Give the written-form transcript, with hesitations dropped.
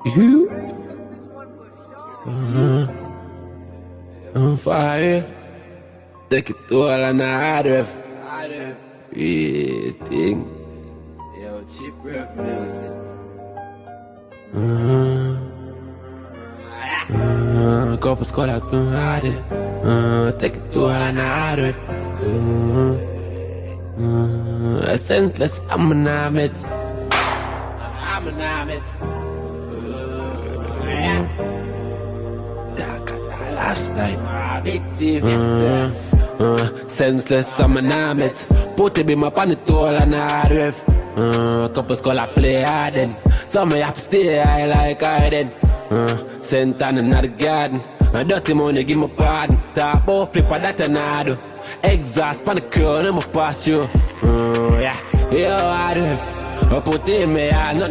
You? I'm fire. Take it all on the hard ref. Yeah, thing. Yo, cheap ref music. Couple squad out to hide it. Take it all on the hard ref. Senseless, I'm an amit. I'm an amit. Last night, big TV. Senseless, I'm an amit. Put it in my panty all and hard ref. Couple skull I play hard then. Some have to stay high like hiding. Sent on in the garden. Dirty money, give me pardon. Talk about flipper that and I do. Exhaust pan the crown, I'm a pass you. Yeah, yo, hard ref. I put in me, nothing.